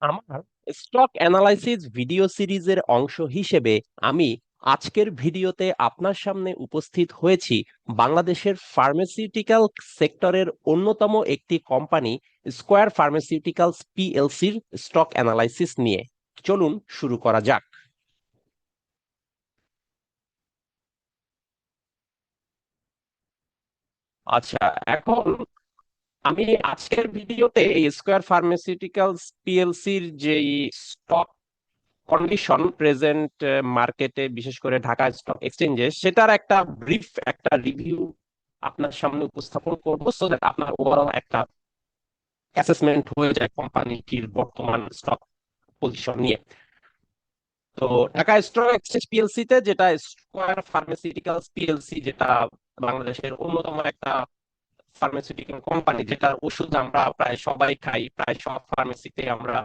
আমার stock analysis video সিরিজের অংশ হিসেবে আমি আজকের ভিডিওতে আপনার সামনে উপস্থিত হয়েছি বাংলাদেশের ফার্মাসিউটিক্যাল সেক্টরের অন্যতম একটি কোম্পানি স্কয়ার ফার্মাসিউটিক্যালস পিএলসির স্টক অ্যানালাইসিস নিয়ে। চলুন শুরু করা যাক। আচ্ছা, এখন আমি আজকের ভিডিওতে এই স্কয়ার ফার্মাসিউটিক্যালস পিএলসির যেই স্টক কন্ডিশন প্রেজেন্ট মার্কেটে, বিশেষ করে ঢাকা স্টক এক্সচেঞ্জে, সেটার একটা ব্রিফ একটা রিভিউ আপনার সামনে উপস্থাপন করব, সো দ্যাট আপনার ওভারঅল একটা অ্যাসেসমেন্ট হয়ে যায় কোম্পানিটির বর্তমান স্টক পজিশন নিয়ে। তো ঢাকা স্টক এক্সচেঞ্জ পিএলসি তে, যেটা স্কয়ার ফার্মাসিউটিক্যালস পিএলসি, যেটা বাংলাদেশের অন্যতম একটা ফার্মাসিউটিক্যাল কোম্পানি, যেটার ওষুধ আমরা প্রায় সবাই খাই, প্রায় সব ফার্মেসিতে আমরা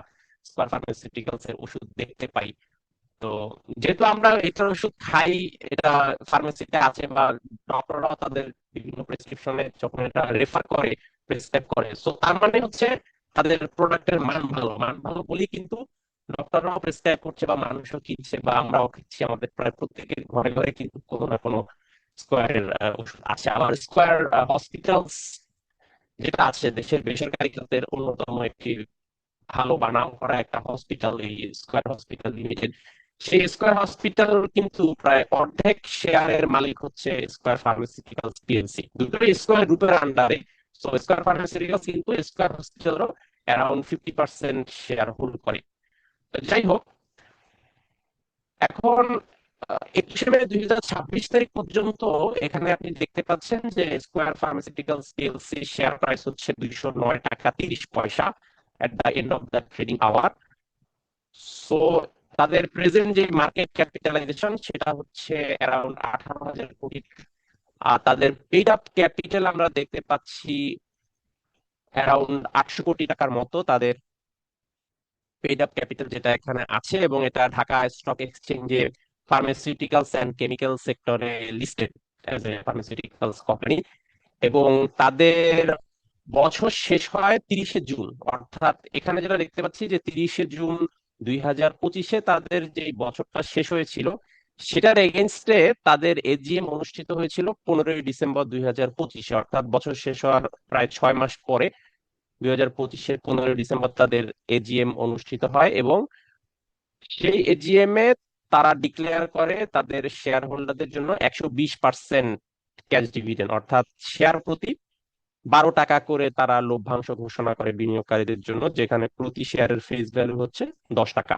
স্কয়ার ফার্মাসিউটিক্যালস এর ওষুধ দেখতে পাই। তো যেহেতু আমরা এটার ওষুধ খাই, এটা ফার্মেসিতে আছে, বা ডক্টররাও তাদের বিভিন্ন প্রেসক্রিপশনে যখন এটা রেফার করে, প্রেসক্রাইব করে, সো তার মানে হচ্ছে তাদের প্রোডাক্টের মান ভালো। মান ভালো বলেই কিন্তু ডক্টররাও প্রেসক্রাইব করছে, বা মানুষও কিনছে, বা আমরাও কিনছি। আমাদের প্রায় প্রত্যেকের ঘরে ঘরে কিন্তু কোনো না কোনো স্কোয়ারের ওষুধ আছে। আবার স্কোয়ার হসপিটালস যেটা আছে, দেশের বেসরকারি খাতের অন্যতম একটি ভালো বা নাম করা একটা হসপিটাল, এই স্কয়ার হসপিটাল লিমিটেড। সেই স্কয়ার হসপিটাল কিন্তু প্রায় অর্ধেক শেয়ারের মালিক হচ্ছে স্কয়ার ফার্মাসিউটিক্যালস পিএলসি। দুটোই স্কয়ার গ্রুপের আন্ডারে। তো স্কয়ার ফার্মাসিউটিক্যালস কিন্তু স্কয়ার হসপিটালেরও অ্যারাউন্ড 50% শেয়ার হোল্ড করে। তো যাই হোক, এখন 21 মে 2026 তারিখ পর্যন্ত এখানে আপনি দেখতে পাচ্ছেন যে Square Pharmaceuticals PLC share price হচ্ছে 209 টাকা 30 পয়সা at the end of the trading hour. So তাদের প্রেজেন্ট যে মার্কেট ক্যাপিটালাইজেশন, সেটা হচ্ছে অ্যারাউন্ড 18,000 কোটি। আর তাদের পেইড আপ ক্যাপিটাল আমরা দেখতে পাচ্ছি অ্যারাউন্ড 800 কোটি টাকার মতো। তাদের পেইড আপ ক্যাপিটাল যেটা এখানে আছে, এবং এটা ঢাকা স্টক এক্সচেঞ্জে ফার্মাসিউটিক্যালস অ্যান্ড কেমিক্যাল সেক্টরে listed as a pharmaceuticals company. এবং তাদের বছর শেষ হয় 30শে জুন। অর্থাৎ এখানে যেটা দেখতে পাচ্ছি যে 30শে জুন 2025-এ তাদের যে বছরটা শেষ হয়েছিল, সেটার এগেনস্টে তাদের এজিএম অনুষ্ঠিত হয়েছিল 15ই ডিসেম্বর 2025-এ। অর্থাৎ বছর শেষ হওয়ার প্রায় 6 মাস পরে 2025-এর 15ই ডিসেম্বর তাদের এজিএম অনুষ্ঠিত হয়, এবং সেই এজিএম এ তারা ডিক্লেয়ার করে তাদের শেয়ার হোল্ডারদের জন্য 120% ক্যাশ ডিভিডেন্ড, অর্থাৎ শেয়ার প্রতি 12 টাকা করে তারা লভ্যাংশ ঘোষণা করে বিনিয়োগকারীদের জন্য, যেখানে প্রতি শেয়ারের ফেস ভ্যালু হচ্ছে 10 টাকা।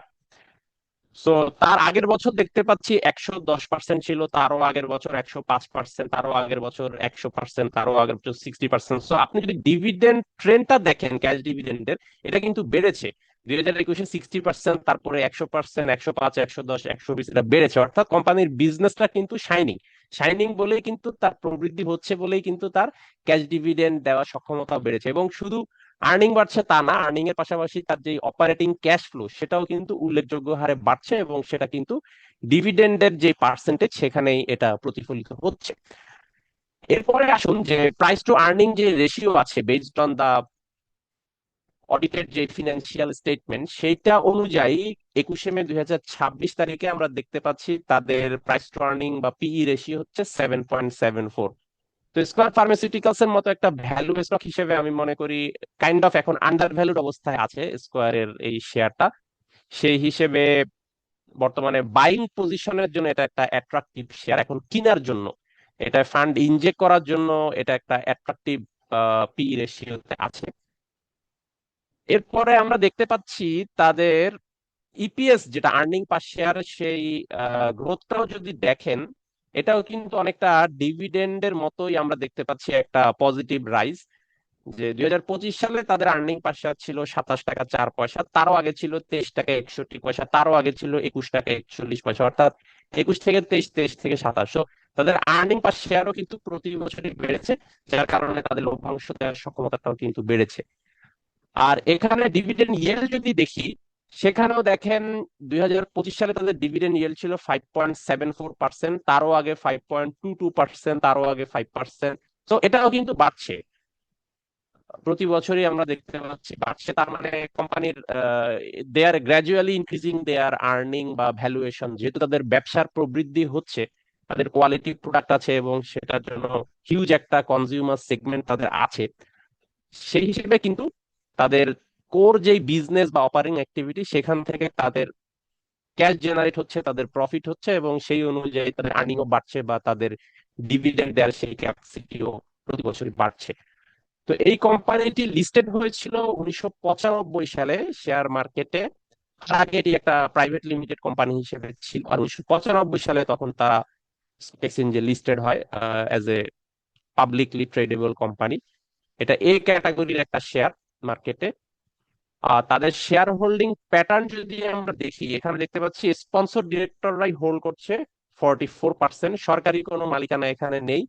সো তার আগের বছর দেখতে পাচ্ছি 110% ছিল, তারও আগের বছর 105%, তারও আগের বছর 100%, তারও আগের বছর 60%। সো আপনি যদি ডিভিডেন্ড ট্রেন্ডটা দেখেন ক্যাশ ডিভিডেন্ডের, এটা কিন্তু বেড়েছে। 2021-এ 60%, তারপরে 100%, 105, 110, 120, এটা বেড়েছে। অর্থাৎ কোম্পানির বিজনেসটা কিন্তু শাইনিং। শাইনিং বলেই কিন্তু তার প্রবৃদ্ধি হচ্ছে, বলেই কিন্তু তার ক্যাশ ডিভিডেন্ড দেওয়ার সক্ষমতা বেড়েছে। এবং শুধু আর্নিং বাড়ছে তা না, আর্নিং এর পাশাপাশি তার যে অপারেটিং ক্যাশ ফ্লো, সেটাও কিন্তু উল্লেখযোগ্য হারে বাড়ছে, এবং সেটা কিন্তু ডিভিডেন্ডের যে পার্সেন্টেজ, সেখানেই এটা প্রতিফলিত হচ্ছে। এরপরে আসুন যে প্রাইস টু আর্নিং যে রেশিও আছে, বেসড অন দা অডিটেড যে ফিনান্সিয়াল স্টেটমেন্ট, সেইটা অনুযায়ী 21 মে 2026 তারিখে আমরা দেখতে পাচ্ছি তাদের প্রাইস টু আর্নিং বা পিই রেশিও হচ্ছে 7.74। তো স্কয়ার ফার্মাসিউটিক্যালস এর মতো একটা ভ্যালু স্টক হিসেবে আমি মনে করি কাইন্ড অফ এখন আন্ডার ভ্যালুড অবস্থায় আছে স্কয়ারের এই শেয়ারটা। সেই হিসেবে বর্তমানে বাইং পজিশনের জন্য এটা একটা অ্যাট্রাকটিভ শেয়ার। এখন কেনার জন্য, এটা ফান্ড ইনজেক্ট করার জন্য, এটা একটা অ্যাট্রাকটিভ পি রেশিওতে আছে। এরপরে আমরা দেখতে পাচ্ছি তাদের ইপিএস, যেটা আর্নিং পার শেয়ার, সেই গ্রোথটাও যদি দেখেন, এটাও কিন্তু অনেকটা ডিভিডেন্ডের মতোই আমরা দেখতে পাচ্ছি একটা পজিটিভ রাইজ। যে 2025 সালে তাদের আর্নিং পার শেয়ার ছিল 27 টাকা 4 পয়সা, তারও আগে ছিল 23 টাকা 61 পয়সা, তারও আগে ছিল 21 টাকা 41 পয়সা। অর্থাৎ 21 থেকে 23, 23 থেকে 27। তাদের আর্নিং পার শেয়ারও কিন্তু প্রতি বছরই বেড়েছে, যার কারণে তাদের লভ্যাংশ দেওয়ার সক্ষমতাটাও কিন্তু বেড়েছে। আর এখানে ডিভিডেন্ড ইয়েল্ড যদি দেখি, সেখানেও দেখেন 2025 সালে তাদের ডিভিডেন্ড ইয়েল্ড ছিল 5.74%, তারও আগে 5.22%, তারও আগে 5%। তো এটাও কিন্তু বাড়ছে। প্রতি বছরই আমরা দেখতে পাচ্ছি বাড়ছে। তার মানে কোম্পানির দে আর গ্র্যাজুয়ালি ইনক্রিজিং দেয়ার আর্নিং বা ভ্যালুয়েশন, যেহেতু তাদের ব্যবসার প্রবৃদ্ধি হচ্ছে, তাদের কোয়ালিটি প্রোডাক্ট আছে এবং সেটার জন্য হিউজ একটা কনজিউমার সেগমেন্ট তাদের আছে, সেই হিসেবে কিন্তু তাদের কোর যেই বিজনেস বা অপারেটিং অ্যাক্টিভিটি সেখান থেকে তাদের ক্যাশ জেনারেট হচ্ছে, তাদের প্রফিট হচ্ছে, এবং সেই অনুযায়ী তাদের আর্নিংও বাড়ছে বা তাদের ডিভিডেন্ড দেওয়ার সেই ক্যাপাসিটিও প্রতি বছরই বাড়ছে। তো এই কোম্পানিটি লিস্টেড হয়েছিল 1995 সালে শেয়ার মার্কেটে। তার আগে এটি একটা প্রাইভেট লিমিটেড কোম্পানি হিসেবে ছিল, আর 1995 সালে তখন তারা এক্সচেঞ্জে লিস্টেড হয় as a publicly tradable company. এটা এ ক্যাটাগরির একটা শেয়ার মার্কেটে। তাদের শেয়ার হোল্ডিং প্যাটার্ন যদি আমরা দেখি, এখানে দেখতে পাচ্ছি স্পন্সর ডিরেক্টররাই হোল্ড করছে 44%। সরকারি কোনো মালিকানা এখানে নেই।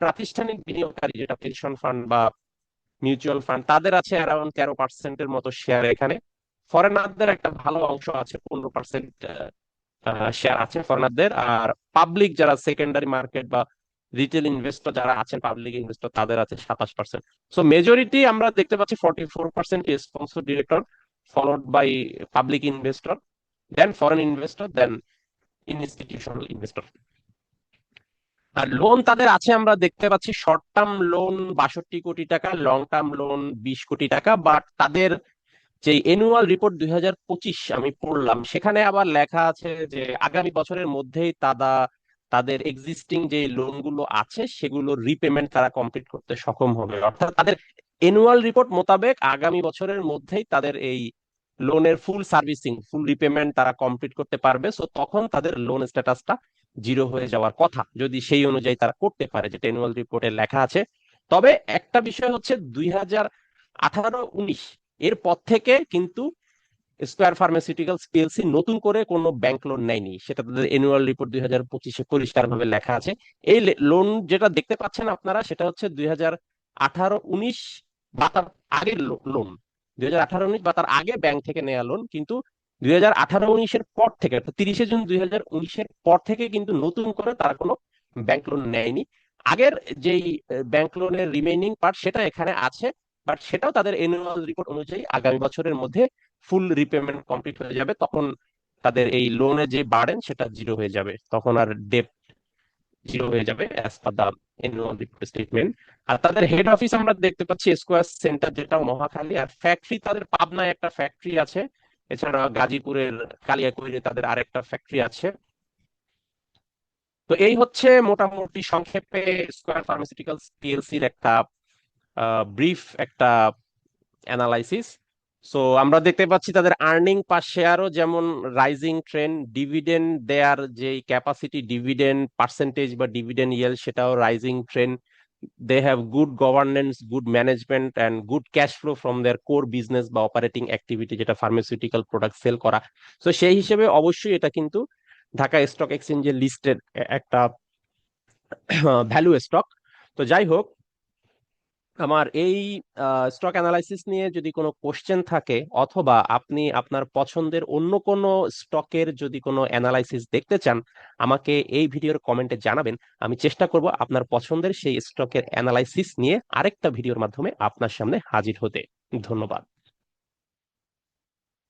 প্রাতিষ্ঠানিক বিনিয়োগকারী, যেটা পেনশন ফান্ড বা মিউচুয়াল ফান্ড, তাদের আছে অ্যারাউন্ড 13%-এর মতো শেয়ার এখানে। ফরেনারদের একটা ভালো অংশ আছে, 15% শেয়ার আছে ফরেনারদের। আর পাবলিক যারা সেকেন্ডারি মার্কেট বা রিটেল ইনভেস্টর যারা আছেন, পাবলিক ইনভেস্টর, তাদের আছে 27%। সো মেজরিটি আমরা দেখতে পাচ্ছি 44% sponsor director, followed by public investor, then foreign investor, then institutional investor. আর লোন তাদের আছে আমরা দেখতে পাচ্ছি শর্ট টার্ম লোন 62 কোটি টাকা, লং টার্ম লোন 20 কোটি টাকা। বাট তাদের যে এনুয়াল রিপোর্ট 2025 আমি পড়লাম, সেখানে আবার লেখা আছে যে আগামী বছরের মধ্যেই তাদের এক্সিস্টিং যে লোনগুলো আছে সেগুলো রিপেমেন্ট তারা কমপ্লিট করতে সক্ষম হবে। অর্থাৎ তাদের এনুয়াল রিপোর্ট মোতাবেক আগামী বছরের মধ্যেই তাদের এই লোনের ফুল সার্ভিসিং, ফুল রিপেমেন্ট তারা কমপ্লিট করতে পারবে। সো তখন তাদের লোন স্ট্যাটাসটা জিরো হয়ে যাওয়ার কথা, যদি সেই অনুযায়ী তারা করতে পারে, যেটা অ্যানুয়াল রিপোর্টে লেখা আছে। তবে একটা বিষয় হচ্ছে 2018-19 এর পর থেকে কিন্তু স্কয়ার ফার্মাসিউটিক্যালস পিএলসি নতুন করে কোনো ব্যাংক লোন নেয়নি, সেটা তাদের অ্যানুয়াল রিপোর্ট 2025-এ পরিষ্কার ভাবে লেখা আছে। এই লোন যেটা দেখতে পাচ্ছেন আপনারা, সেটা হচ্ছে 2018-19 বা তার আগের লোন। 2018-19 বা তার আগে ব্যাংক থেকে নেওয়া লোন, কিন্তু 2018-19-এর পর থেকে, 30শে জুন 2019-এর পর থেকে কিন্তু নতুন করে তারা কোনো ব্যাংক লোন নেয়নি। আগের যেই ব্যাংক লোনের রিমেইনিং পার্ট সেটা এখানে আছে, বাট সেটাও তাদের অ্যানুয়াল রিপোর্ট অনুযায়ী আগামী বছরের মধ্যে ফুল রিপেমেন্ট কমপ্লিট হয়ে যাবে। তখন তাদের এই লোনের যে বার্ডেন সেটা জিরো হয়ে যাবে, তখন আর ডেট জিরো হয়ে যাবে অ্যাজ পার দা অ্যানুয়াল রিপোর্ট স্টেটমেন্ট। আর তাদের হেড অফিস আমরা দেখতে পাচ্ছি স্কোয়ার সেন্টার, যেটা মহাখালী। আর ফ্যাক্টরি তাদের পাবনায় একটা ফ্যাক্টরি আছে, এছাড়া গাজীপুরের কালিয়াকৈরে তাদের আরেকটা ফ্যাক্টরি আছে। তো এই হচ্ছে মোটামুটি সংক্ষেপে স্কোয়ার ফার্মাসিউটিক্যালস পিএলসির একটা ব্রিফ একটা অ্যানালাইসিস। সো আমরা দেখতে পাচ্ছি তাদের আর্নিং পার শেয়ারও যেমন রাইজিং ট্রেন্ড, ডিভিডেন্ড দেয়ার যে ক্যাপাসিটি, ডিভিডেন্ড পার্সেন্টেজ বা ডিভিডেন্ড ইয়েল, সেটাও rising trend. They have good governance, good management and good cash flow from their core business বা অপারেটিং অ্যাক্টিভিটি, যেটা ফার্মাসিউটিক্যাল প্রোডাক্ট সেল করা। তো সেই হিসেবে অবশ্যই এটা কিন্তু ঢাকা স্টক এক্সচেঞ্জে লিস্টেড একটা ভ্যালু স্টক। তো যাই হোক, আমার এই স্টক অ্যানালাইসিস নিয়ে যদি কোনো কোশ্চেন থাকে, অথবা আপনি আপনার পছন্দের অন্য কোনো স্টকের যদি কোনো অ্যানালাইসিস দেখতে চান, আমাকে এই ভিডিওর কমেন্টে জানাবেন। আমি চেষ্টা করব আপনার পছন্দের সেই স্টকের অ্যানালাইসিস নিয়ে আরেকটা ভিডিওর মাধ্যমে আপনার সামনে হাজির হতে। ধন্যবাদ।